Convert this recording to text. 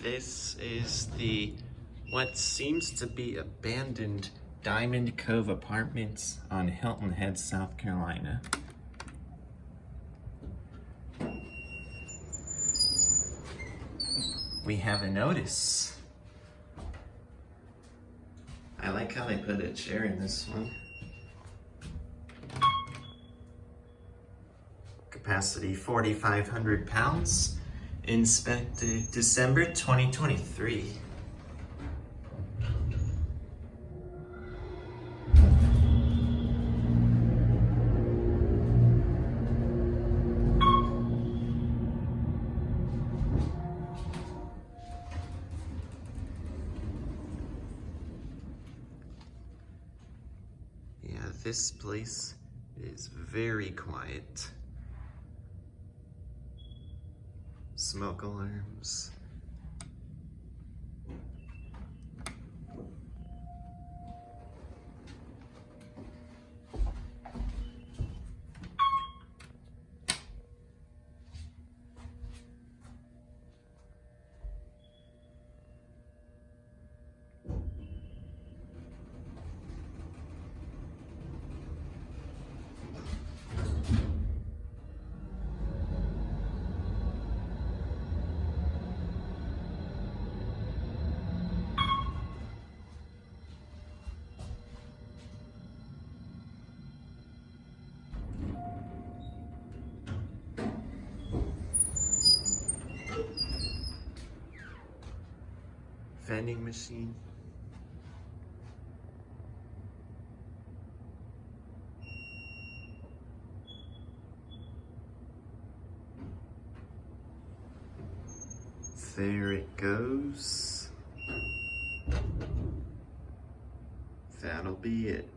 This is the what seems to be abandoned Diamond Cove Apartments on Hilton Head, South Carolina. We have a notice. I like how they put a chair in this one. Capacity 4,500 pounds. Inspected December 2023. Yeah, this place is very quiet. Smoke alarms. Vending machine. There it goes. That'll be it.